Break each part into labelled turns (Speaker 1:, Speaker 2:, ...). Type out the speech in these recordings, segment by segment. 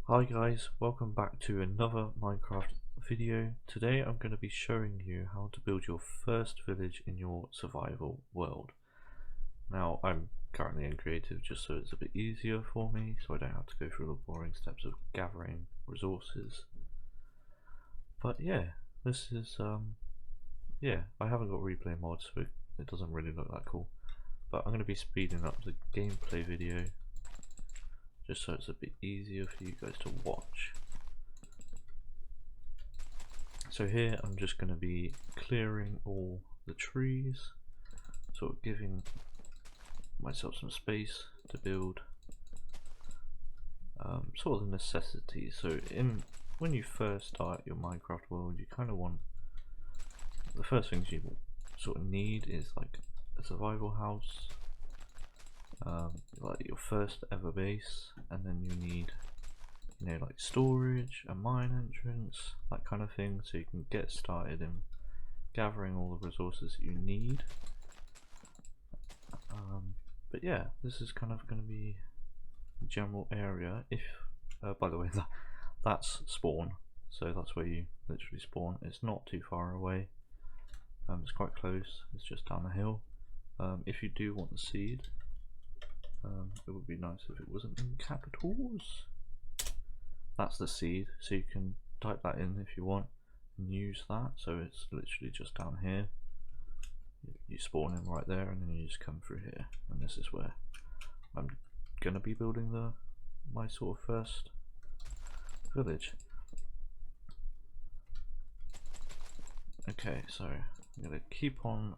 Speaker 1: Hi guys, welcome back to another Minecraft video. Today I'm going to be showing you how to build your first village in your survival world. Now I'm currently in creative just so it's a bit easier for me, so I don't have to go through the boring steps of gathering resources. But yeah, this is I haven't got replay mods so it doesn't really look that cool. But I'm going to be speeding up the gameplay video just so it's a bit easier for you guys to watch. So here I'm just going to be clearing all the trees, sort of giving myself some space to build sort of the necessities. So when you first start your Minecraft world, you kind of want, the first things you sort of need is like a survival house, like your first ever base, and then you need, you know, like storage, a mine entrance, that kind of thing, so you can get started in gathering all the resources that you need. But yeah, this is kind of going to be the general area. If by the way, that's spawn, so that's where you literally spawn. It's not too far away, it's quite close, it's just down the hill. If you do want the seed, it would be nice if it wasn't in capitals. That's the seed, so you can type that in if you want and use that. So it's literally just down here. You spawn in right there, and then you just come through here, and this is where I'm gonna be building my sort of first village. Okay, so I'm gonna keep on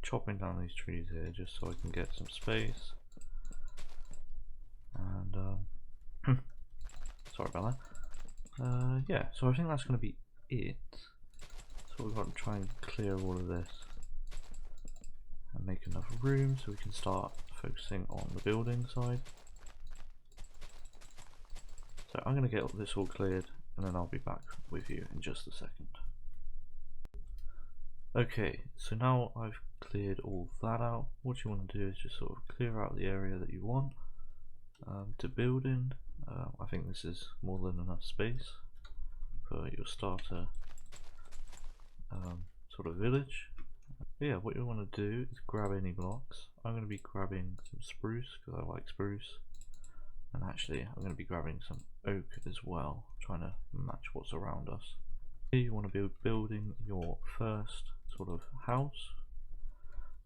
Speaker 1: chopping down these trees here just so I can get some space. And sorry about that. Yeah, so I think that's gonna be it. So we've got to try and clear all of this and make enough room so we can start focusing on the building side. So I'm going to get this all cleared and then I'll be back with you in just a second. Okay, so now I've cleared all that out. What you want to do is just sort of clear out the area that you want to build in. I think this is more than enough space for your starter sort of village. But yeah, what you want to do is grab any blocks. I'm going to be grabbing some spruce because I like spruce, and actually I'm going to be grabbing some oak as well, trying to match what's around us. Here you want to be building your first sort of house,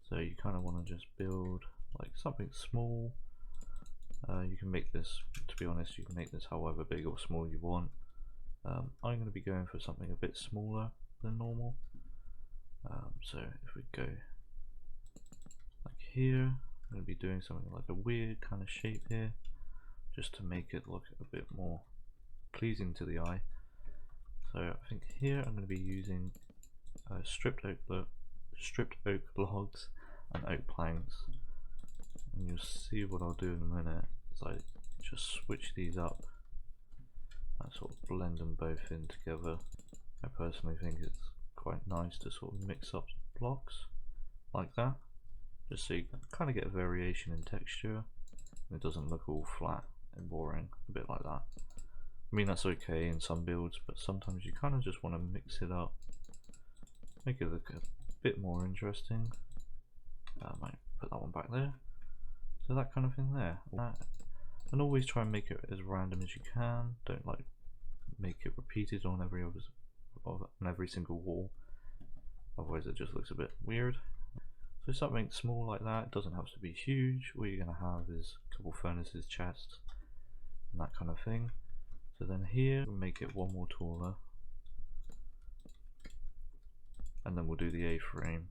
Speaker 1: so you kind of want to just build like something small. You can make this, to be honest, you can make this however big or small you want. I'm going to be going for something a bit smaller than normal. So if we go like here, I'm going to be doing something like a weird kind of shape here, just to make it look a bit more pleasing to the eye. So I think here I'm going to be using stripped oak logs and oak planks, and you'll see what I'll do in a minute is I just switch these up and sort of blend them both in together. I personally think it's quite nice to sort of mix up blocks like that, just so you can kind of get a variation in texture and it doesn't look all flat and boring, a bit like that. I mean, that's okay in some builds, but sometimes you kind of just want to mix it up, make it look a bit more interesting. I might put that one back there, so that kind of thing there. And always try and make it as random as you can. Don't like make it repeated on every single wall, otherwise it just looks a bit weird. So something small like that, it doesn't have to be huge. All you're going to have is a couple furnaces, chests, and that kind of thing. So then here we'll make it one more taller, and then we'll do the A-frame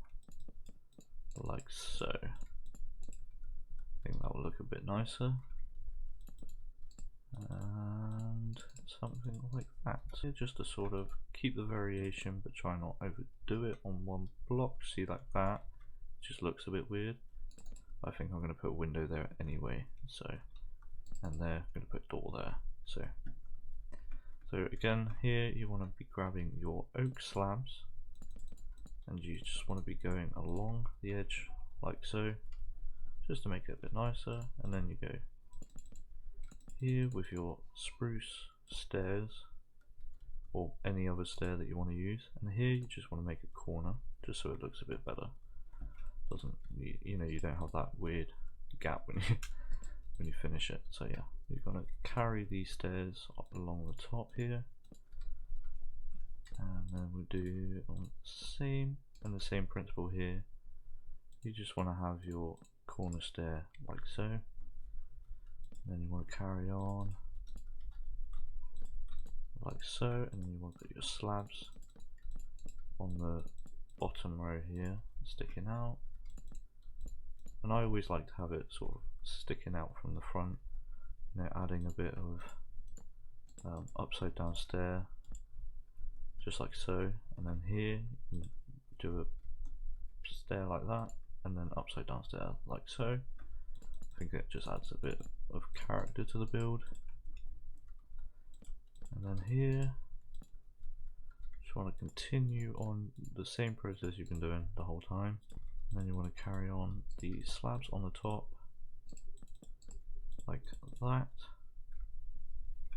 Speaker 1: like so. I think that will look a bit nicer, and something like that, just to sort of keep the variation but try not overdo it on one block. See, like that, it just looks a bit weird. I think I'm going to put a window there anyway, so, and there, I'm going to put a door there. So again, here you want to be grabbing your oak slabs, and you just want to be going along the edge like so, just to make it a bit nicer, and then you go here with your spruce stairs, or any other stair that you want to use, and here you just want to make a corner just so it looks a bit better. Doesn't you know, you don't have that weird gap when you when you finish it. So yeah, you're gonna carry these stairs up along the top here, and then we'll do on the same principle here. You just want to have your corner stair like so, and then you want to carry on like so, and then you want to put your slabs on the bottom row here sticking out. And I always like to have it sort of sticking out from the front, you know, adding a bit of upside down stair just like so, and then here you can do a stair like that, and then upside down stair like so. I think it just adds a bit of character to the build. And then here, just want to continue on the same process you've been doing the whole time. And then you want to carry on the slabs on the top like that.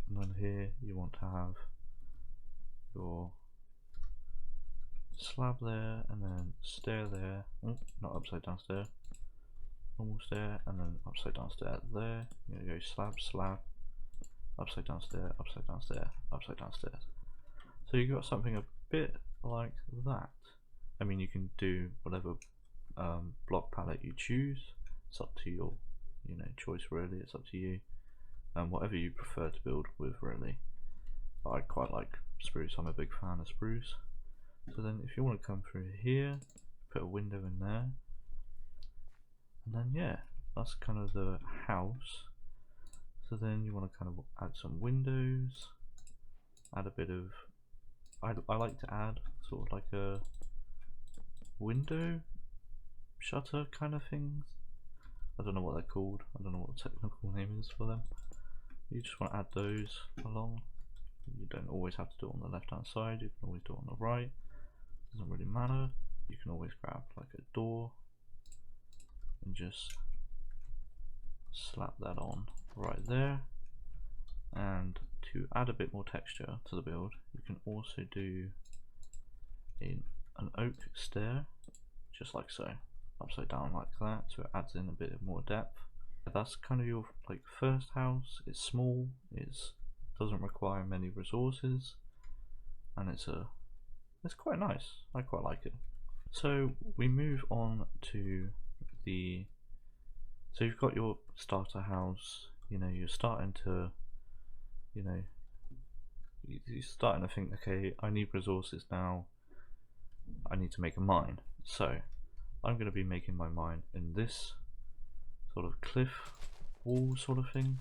Speaker 1: And then here you want to have your slab there, and then stair there. Oh, not upside down stair. Normal stair, and then upside down stair there. You're going to go slab, slab, upside down stair, upside down stair, upside down stairs. So you've got something a bit like that. I mean, you can do whatever block palette you choose. It's up to your, you know, choice really. It's up to you, and whatever you prefer to build with really. I quite like spruce. I'm a big fan of spruce. So then if you want to come through here, put a window in there, and then yeah, that's kind of the house. So then you want to kind of add some windows, add a bit of, I like to add sort of like a window shutter kind of things. I don't know what they're called. I don't know what the technical name is for them. You just want to add those along. You don't always have to do it on the left hand side. You can always do it on the right. Doesn't really matter. You can always grab like a door and just slap that on right there. And to add a bit more texture to the build, you can also do an oak stair, just like so, upside down like that, so it adds in a bit more depth. That's kind of your like first house. It's small, doesn't require many resources, and it's quite nice. I quite like it. So we move on to so you've got your starter house. You know, you're starting to, you know, you're starting to think, okay, I need resources now. I need to make a mine. So I'm going to be making my mine in this sort of cliff wall sort of thing.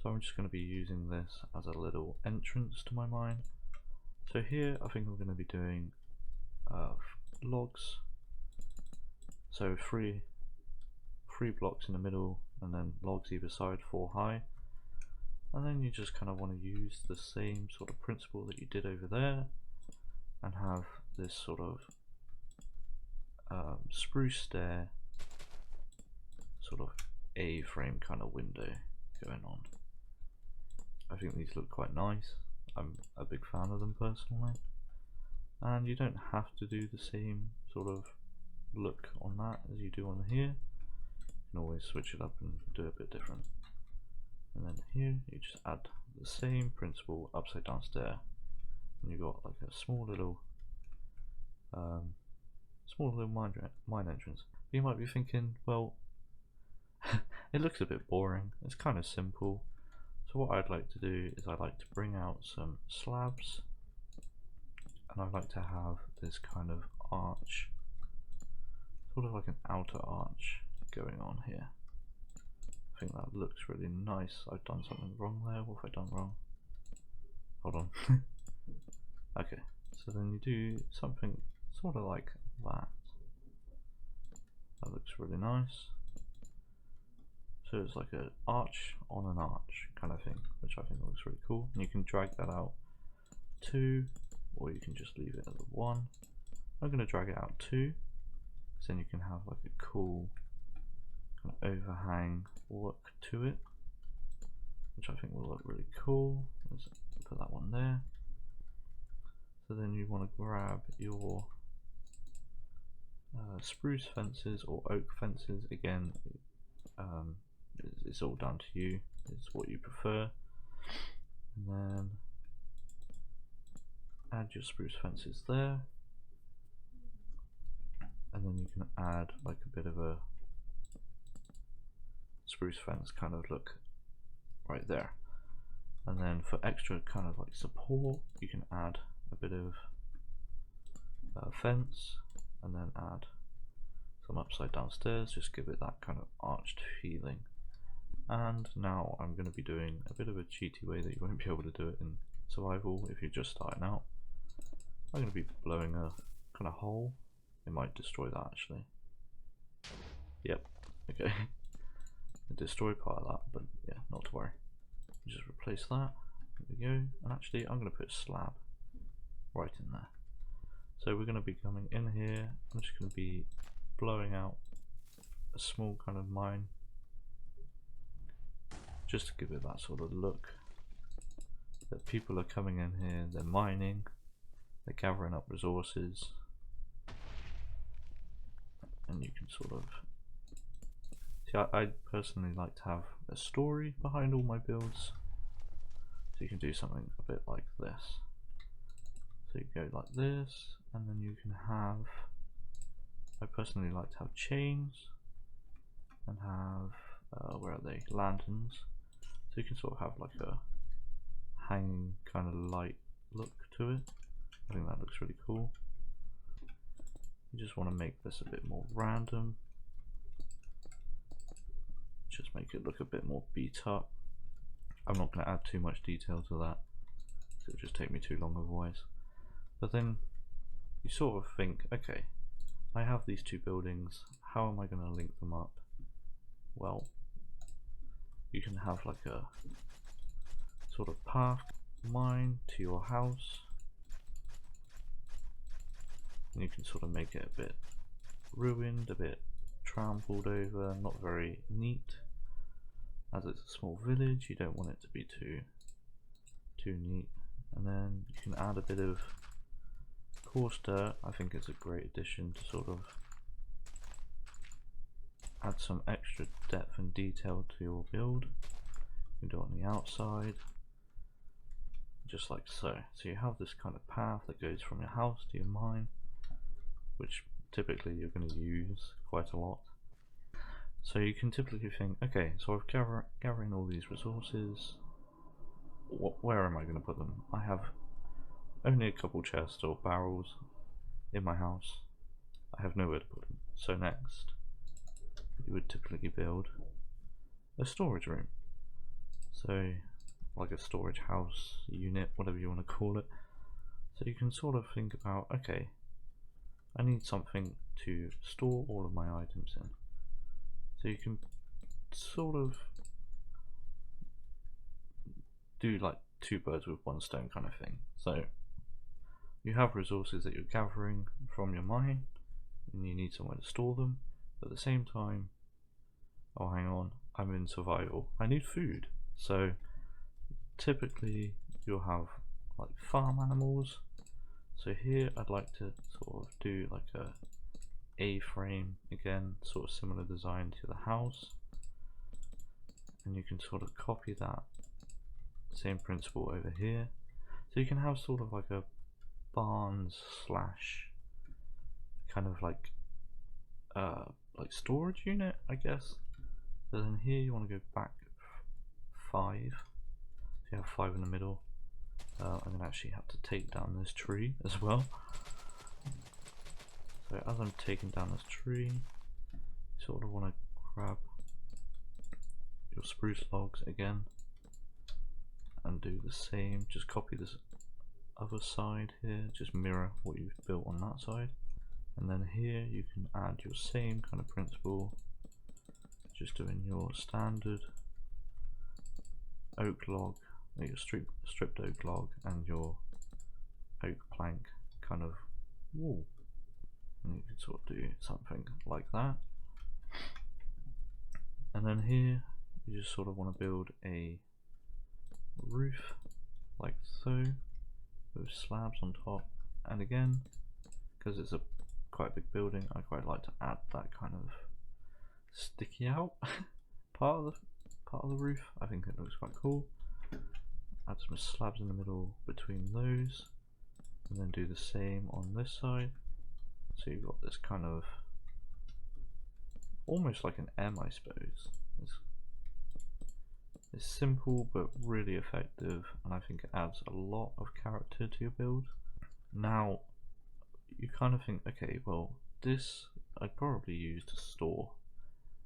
Speaker 1: So I'm just going to be using this as a little entrance to my mine. So here I think I'm going to be doing logs. So three blocks in the middle, and then logs either side, 4 high. And then you just kind of want to use the same sort of principle that you did over there, and have this sort of spruce stair, sort of A-frame kind of window going on. I think these look quite nice. I'm a big fan of them personally, and you don't have to do the same sort of look on that as you do on here. You can always switch it up and do a bit different. And then here you just add the same principle, upside down stair, and you've got like a small little mine entrance. You might be thinking, well, it looks a bit boring. It's kind of simple. So what I'd like to do is I'd like to bring out some slabs, and I'd like to have this kind of arch, sort of like an outer arch going on here. I think that looks really nice. I've done something wrong there. What have I done wrong? Hold on. Okay, so then you do something sort of like that. That looks really nice. So it's like an arch on an arch kind of thing, which I think looks really cool. And you can drag that out 2, or you can just leave it at the 1. I'm going to drag it out 2, because then you can have like a cool kind of overhang look to it. which I think will look really cool. Let's put that one there. So then you want to grab your spruce fences or oak fences. Again, it's all down to you. It's what you prefer. And then add your spruce fences there. And then you can add like a bit of a spruce fence kind of look right there. And then for extra kind of like support, you can add a bit of fence and then add some upside down stairs, just give it that kind of arched feeling. And now I'm going to be doing a bit of a cheaty way that you won't be able to do it in survival if you're just starting out. I'm going to be blowing a kind of hole. It might destroy that actually. Yep, okay. It destroyed part of that, but yeah, not to worry. Just replace that. There we go. And actually I'm going to put a slab right in there. So we're going to be coming in here. I'm just going to be blowing out a small kind of mine, just to give it that sort of look that people are coming in here, they're mining, they're gathering up resources, and you can sort of see, I personally like to have a story behind all my builds, so you can do something a bit like this. So you go like this, and then you can have, I personally like to have chains and have where are they, lanterns, so you can sort of have like a hanging kind of light look to it. I think that looks really cool. You just want to make this a bit more random, just make it look a bit more beat up. I'm not going to add too much detail to that, so it'll just take me too long otherwise. But then you sort of think, okay, I have these two buildings, how am I going to link them up? Well, you can have like a sort of path mine to your house, and you can sort of make it a bit ruined, a bit trampled over, not very neat. As it's a small village, you don't want it to be too neat. And then you can add a bit of coarse dirt. I think it's a great addition to sort of add some extra depth and detail to your build. You can do it on the outside, just like so. So you have this kind of path that goes from your house to your mine, which typically you're going to use quite a lot. So you can typically think, okay, so I've gathering all these resources, where am I going to put them? I have only a couple chests or barrels in my house. I have nowhere to put them. So next, you would typically build a storage room. So like a storage house, unit, whatever you want to call it. So you can sort of think about, okay, I need something to store all of my items in. So you can sort of do like two birds with one stone kind of thing. So you have resources that you're gathering from your mine and you need somewhere to store them, but at the same time, oh hang on, I'm in survival, I need food. So typically you'll have like farm animals. So here I'd like to sort of do like a A-frame, again sort of similar design to the house, and you can sort of copy that same principle over here. So you can have sort of like a barns slash kind of like storage unit, I guess. So then here you want to go back 5, so you have 5 in the middle. I'm going to actually have to take down this tree as well. So as I'm taking down this tree, you sort of want to grab your spruce logs again and do the same, just copy this other side here, just mirror what you've built on that side, and then here you can add your same kind of principle, just doing your standard oak log, your stripped oak log and your oak plank kind of wall, and you can sort of do something like that. And then here you just sort of want to build a roof like so, with slabs on top, and again, because it's a quite a big building, I quite like to add that kind of sticky out part of the roof. I think it looks quite cool. Add some slabs in the middle between those, and then do the same on this side. So you've got this kind of almost like an M, I suppose. It's simple but really effective, and I think it adds a lot of character to your build. Now you kind of think, okay, well, this I'd probably use to store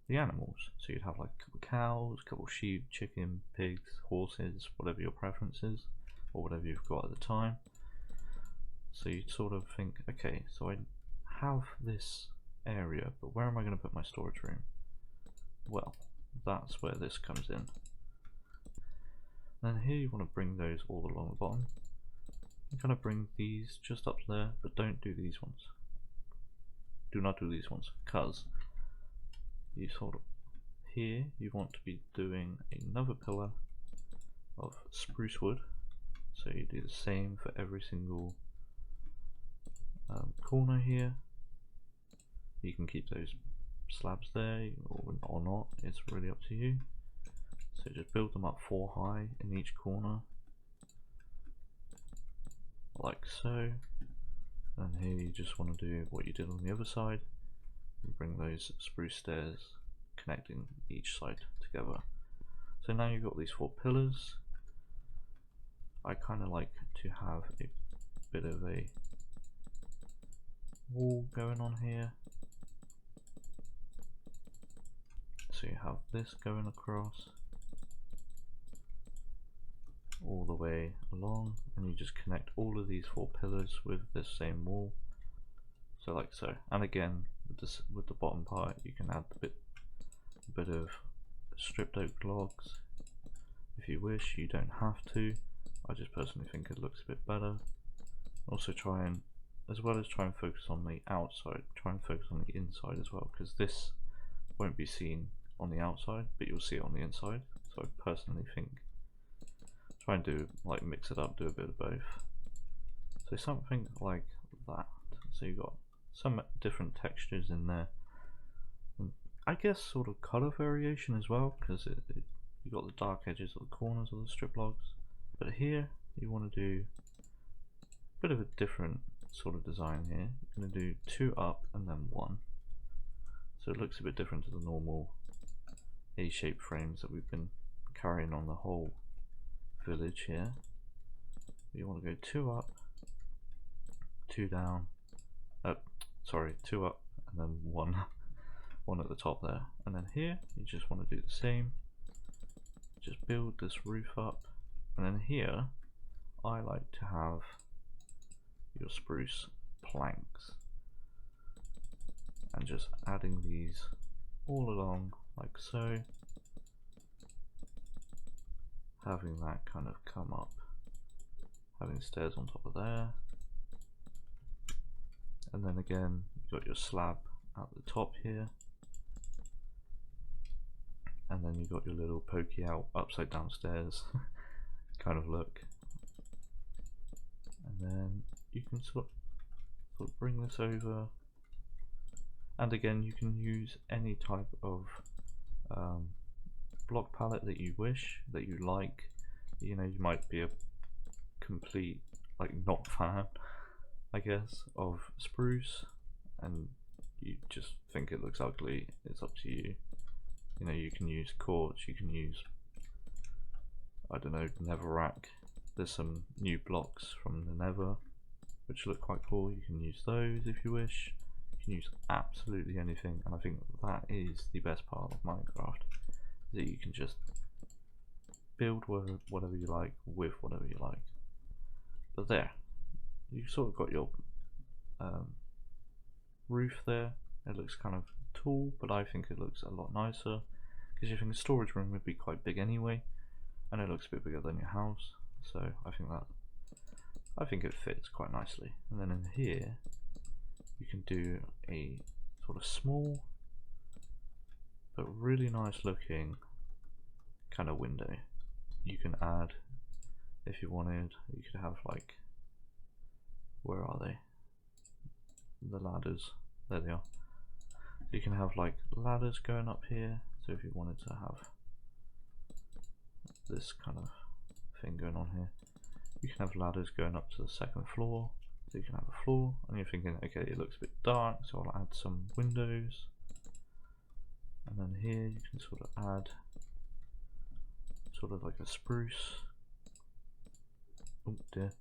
Speaker 1: the animals. So you'd have like a couple of cows, a couple of sheep, chicken, pigs, horses, whatever your preference is, or whatever you've got at the time. So you'd sort of think, okay, so I have this area, but where am I going to put my storage room? Well, that's where this comes in. Then here you want to bring those all along the bottom. You kind of bring these just up there, but don't do these ones. Do not do these ones, because you sort of here you want to be doing another pillar of spruce wood. So you do the same for every single corner here. You can keep those slabs there or not, it's really up to you. So just build them up 4 high in each corner, like so. And here you just want to do what you did on the other side and bring those spruce stairs connecting each side together. So now you've got these 4 pillars. I kind of like to have a bit of a wall going on here. So you have this going across all the way along, and you just connect all of these 4 pillars with this same wall, so like so. And again, with the bottom part, you can add a bit of stripped oak logs if you wish. You don't have to. I just personally think it looks a bit better. Also try and, as well as try and focus on the outside, try and focus on the inside as well, because this won't be seen on the outside, but you'll see it on the inside. So I personally think try and do, like, mix it up, do a bit of both. So something like that. So you've got some different textures in there, and I guess sort of color variation as well, because you've got the dark edges of the corners of the strip logs. But here you want to do a bit of a different sort of design here. You're going to do 2 up and then 1, so it looks a bit different to the normal A-shaped frames that we've been carrying on the whole village here. You want to go 2 up, 2 down, sorry, 2 up and then 1 at the top there. And then here you just want to do the same, just build this roof up, and then here I like to have your spruce planks, and just adding these all along like so, having that kind of come up, having stairs on top of there, and then again you've got your slab at the top here, and then you've got your little pokey out upside down stairs kind of look. And then you can sort of bring this over, and again you can use any type of block palette that you wish, that you like. You know, you might be a complete, like, not fan, I guess, of spruce, and you just think it looks ugly. It's up to you. You know, you can use quartz, you can use, I don't know, netherrack. There's some new blocks from the nether which look quite cool. You can use those if you wish. You can use absolutely anything, and I think that is the best part of Minecraft, that you can just build whatever you like with whatever you like. But there, you've sort of got your roof there. It looks kind of tall, but I think it looks a lot nicer, because you think a storage room would be quite big anyway, and it looks a bit bigger than your house. So I think it fits quite nicely. And then in here you can do a sort of small but really nice looking kind of window. You can add if you wanted, you could have like, where are they? The ladders, there they are. So you can have like ladders going up here. So if you wanted to have this kind of thing going on here, you can have ladders going up to the second floor. So you can have a floor, and you're thinking, okay, it looks a bit dark, so I'll add some windows. And then here you can sort of add sort of like a spruce, oh dear,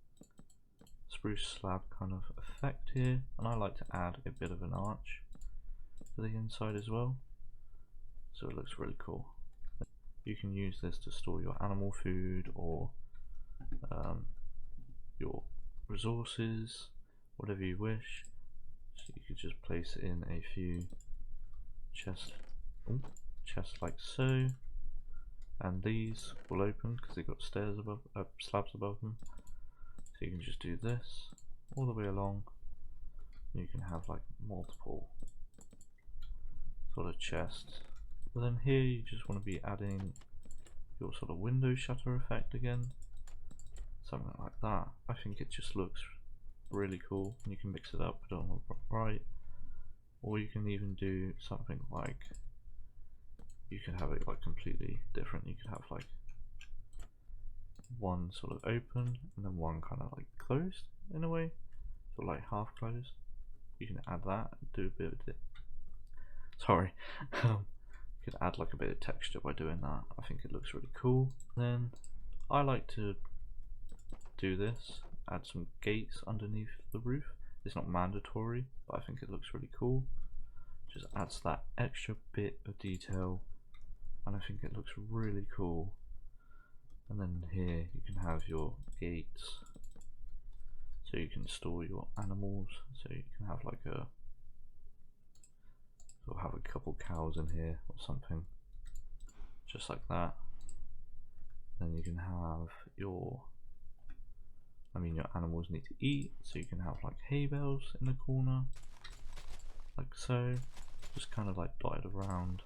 Speaker 1: spruce slab kind of effect here. And I like to add a bit of an arch to the inside as well, so it looks really cool. You can use this to store your animal food or your resources, whatever you wish. So you could just place it in a few chests like so, and these will open because they've got stairs above, slabs above them. So you can just do this all the way along. You can have like multiple sort of chests. But then here you just want to be adding your sort of window shutter effect again, something like that. I think it just looks really cool, and you can mix it up, put it on the right, or you can even do something like, you could have it like completely different. You could have like one sort of open and then one kind of like closed in a way, so like half closed. You can add that, do a bit of it. Sorry, you could add like a bit of texture by doing that. I think it looks really cool. Then I like to do this, add some gates underneath the roof. It's not mandatory, but I think it looks really cool. Just adds that extra bit of detail, and I think it looks really cool. And then here you can have your gates, so you can store your animals. So you can have like a, or have a couple cows in here or something, just like that. Then you can have your, your animals need to eat, so you can have like hay bales in the corner, like so, just kind of like dotted around.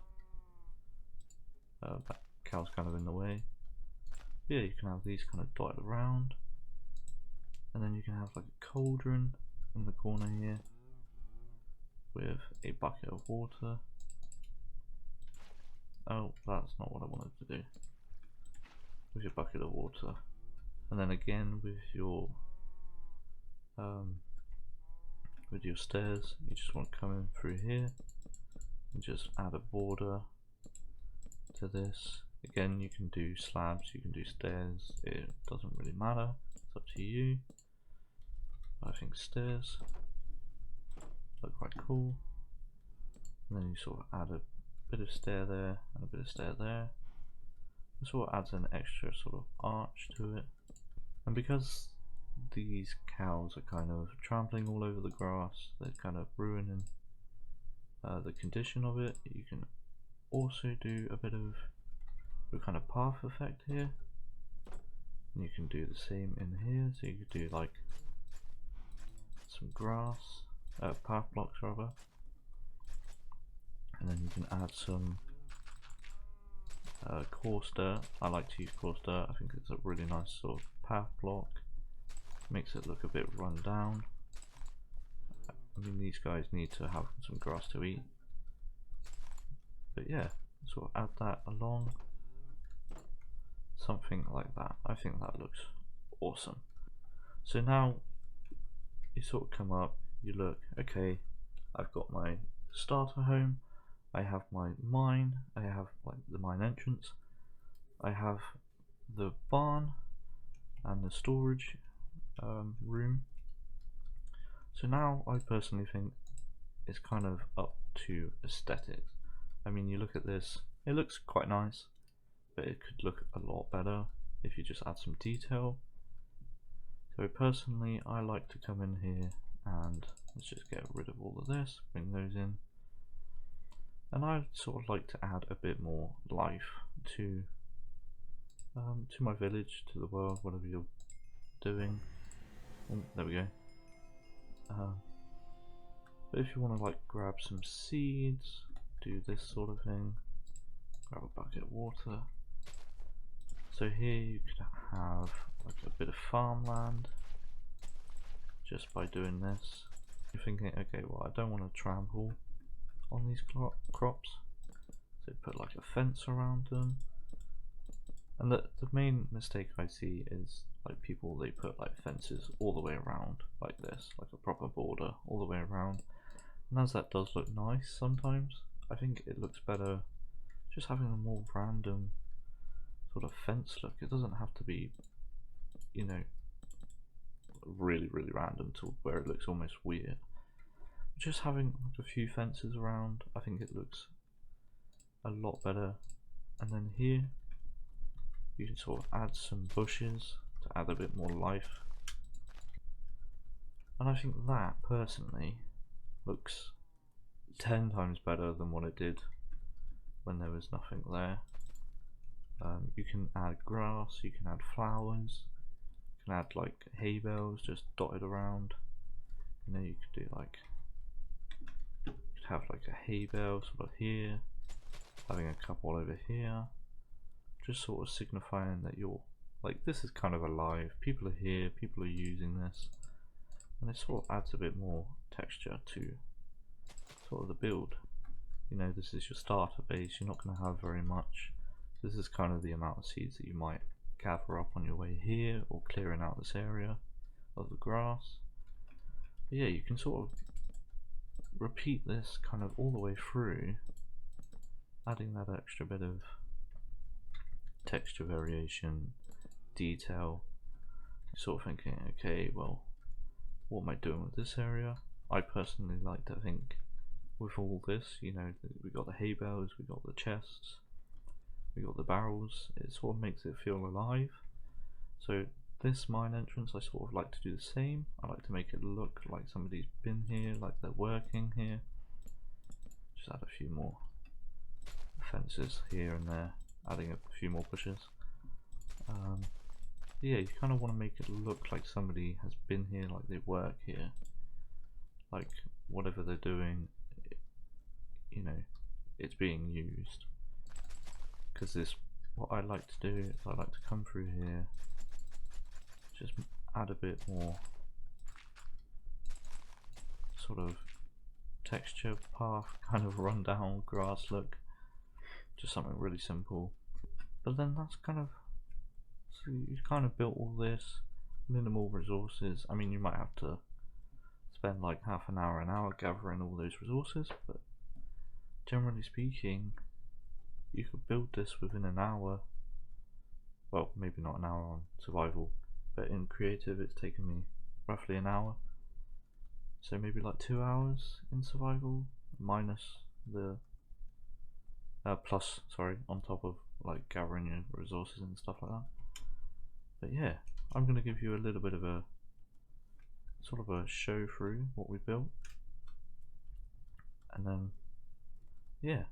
Speaker 1: That cow's kind of in the way. Yeah, you can have these kind of dotted around, and then you can have like a cauldron in the corner here with a bucket of water. Oh, that's not what I wanted to do. With your bucket of water, and then again with your stairs, you just want to come in through here and just add a border to this. Again, you can do slabs, you can do stairs, it doesn't really matter, it's up to you. I think stairs look quite cool, and then you sort of add a bit of stair there and a bit of stair there. It sort of adds an extra sort of arch to it. And because these cows are kind of trampling all over the grass, they're kind of ruining the condition of it, you can also do a bit of a kind of path effect here. And you can do the same in here, so you could do like some grass, path blocks rather, and then you can add some coarse dirt. I like to use coarse dirt, I think it's a really nice sort of path block, makes it look a bit run down. These guys need to have some grass to eat, but yeah, sort of add that along, something like that. I think that looks awesome. So now you sort of come up, you look, okay, I've got my starter home, I have my mine, I have like the mine entrance, I have the barn and the storage room. So now I personally think it's kind of up to aesthetics. You look at this, it looks quite nice, but it could look a lot better if you just add some detail. So personally, I like to come in here and let's just get rid of all of this, bring those in, and I sort of like to add a bit more life to my village, to the world, whatever you're doing. Oh, there we go. But if you want to like grab some seeds, do this sort of thing, grab a bucket of water. So here you could have like a farmland just by doing this. You're thinking, okay, well, I don't want to trample on these crops, so put like a fence around them. And the main mistake I see is like people, they put like fences all the way around like this, like a proper border all the way around. And as that does look nice sometimes, I think it looks better just having a more random sort of fence look. It doesn't have to be, you know, really random to where it looks almost weird. Just having like a few fences around, I think it looks a lot better. And then here you can sort of add some bushes to add a bit more life, and I think that personally looks 10 times better than what it did when there was nothing there. You can add grass, you can add flowers, you can add like hay bales just dotted around. You know, you could do like, you could have like a hay bale sort of here, having a couple over here, just sort of signifying that you're like, this is kind of alive, people are here, people are using this, and it sort of adds a bit more texture to sort of the build. You know, this is your starter base, you're not going to have very much. This is kind of the amount of seeds that you might gather up on your way here, or clearing out this area of the grass. But yeah, you can sort of repeat this kind of all the way through, adding that extra bit of texture variation, detail. You're sort of thinking, okay, well, what am I doing with this area? I personally like to think with all this, you know, we got the hay bales, we got the chests, we got the barrels. It sort of makes it feel alive. So this mine entrance, I sort of like to do the same. I like to make it look like somebody's been here, like they're working here. Just add a few more fences here and there, adding a few more bushes. Yeah, you kind of want to make it look like somebody has been here, like they work here, like whatever they're doing, you know, it's being used. Because this, what I like to do is I like to come through here, just add a bit more sort of texture, path, kind of run down grass look, just something really simple. But then that's kind of, so you've kind of built all this, minimal resources. I mean, you might have to spend like half an hour gathering all those resources, but generally speaking, you could build this within an hour. Well, maybe not an hour on survival, but in creative it's taken me roughly an hour. So maybe like 2 hours in survival, minus the plus, sorry, on top of like gathering your resources and stuff like that. But yeah, I'm going to give you a little bit of a sort of a show through what we built, and then yeah,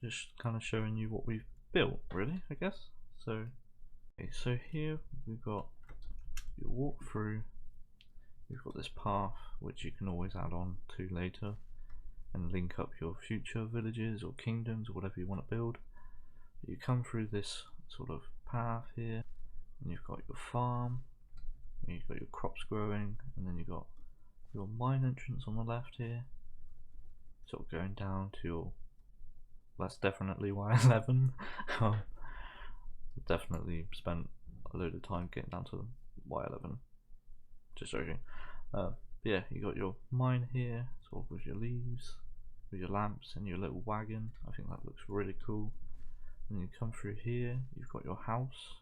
Speaker 1: just kind of showing you what we've built, really, I guess. So okay, so here we've got your walkthrough. You've got this path which you can always add on to later and link up your future villages or kingdoms or whatever you want to build. You come through this sort of path here, and you've got your farm, and you've got your crops growing, and then you've got your mine entrance on the left here, sort of going down to your, that's definitely Y11. Definitely spent a load of time getting down to Y11, just joking. Yeah, you got your mine here, sort of with your leaves, with your lamps and your little wagon. I think that looks really cool. And you come through here, you've got your house,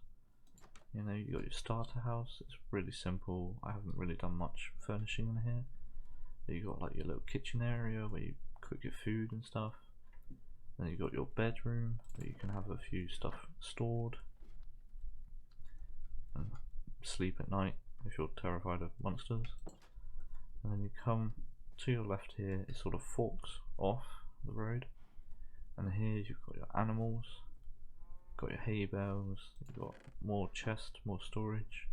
Speaker 1: you know, you got your starter house. It's really simple. I haven't really done much furnishing in here. But you got like your little kitchen area where you cook your food and stuff. Then you got your bedroom where you can have a few stuff stored and sleep at night if you're terrified of monsters. And then you come to your left here, it sort of forks off the road, and here you've got your animals, got your hay bales, you've got more chest, more storage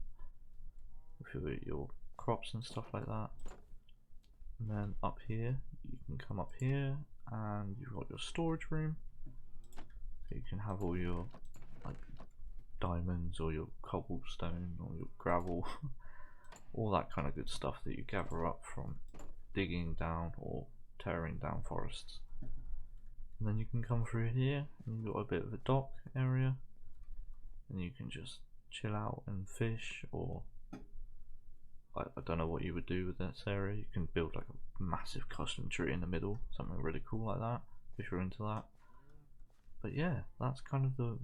Speaker 1: with your crops and stuff like that. And then up here, you can come up here and you've got your storage room, so you can have all your like diamonds or your cobblestone or your gravel, all that kind of good stuff that you gather up from digging down or tearing down forests. And then you can come through here and you've got a bit of a dock area, and you can just chill out and fish, or I don't know what you would do with this area. You can build like a massive custom tree in the middle, something really cool like that if you're into that. But yeah, that's kind of the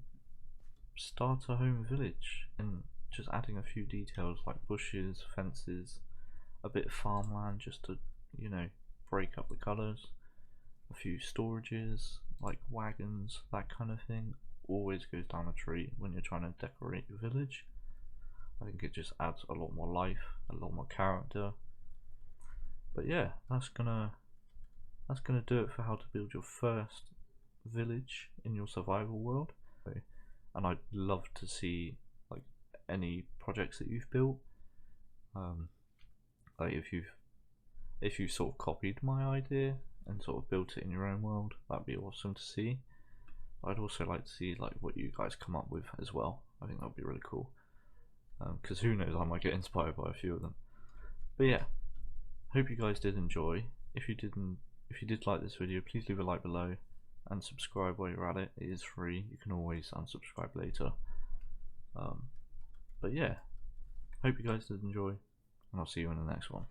Speaker 1: starter home village, and just adding a few details like bushes, fences, a bit of farmland just to, you know, break up the colours, a few storages like wagons, that kind of thing. Always goes down a tree when you're trying to decorate your village. I think it just adds a lot more life, a lot more character. But yeah, that's gonna do it for how to build your first village in your survival world. And I'd love to see like any projects that you've built. Like if you've sort of copied my idea and sort of built it in your own world, that'd be awesome to see. I'd also like to see like what you guys come up with as well. I think that'd be really cool. Because who knows, I might get inspired by a few of them. But yeah, hope you guys did enjoy. If you did like this video, please leave a like below and subscribe while you're at it. It is free. You can always unsubscribe later. But yeah, hope you guys did enjoy, and I'll see you in the next one.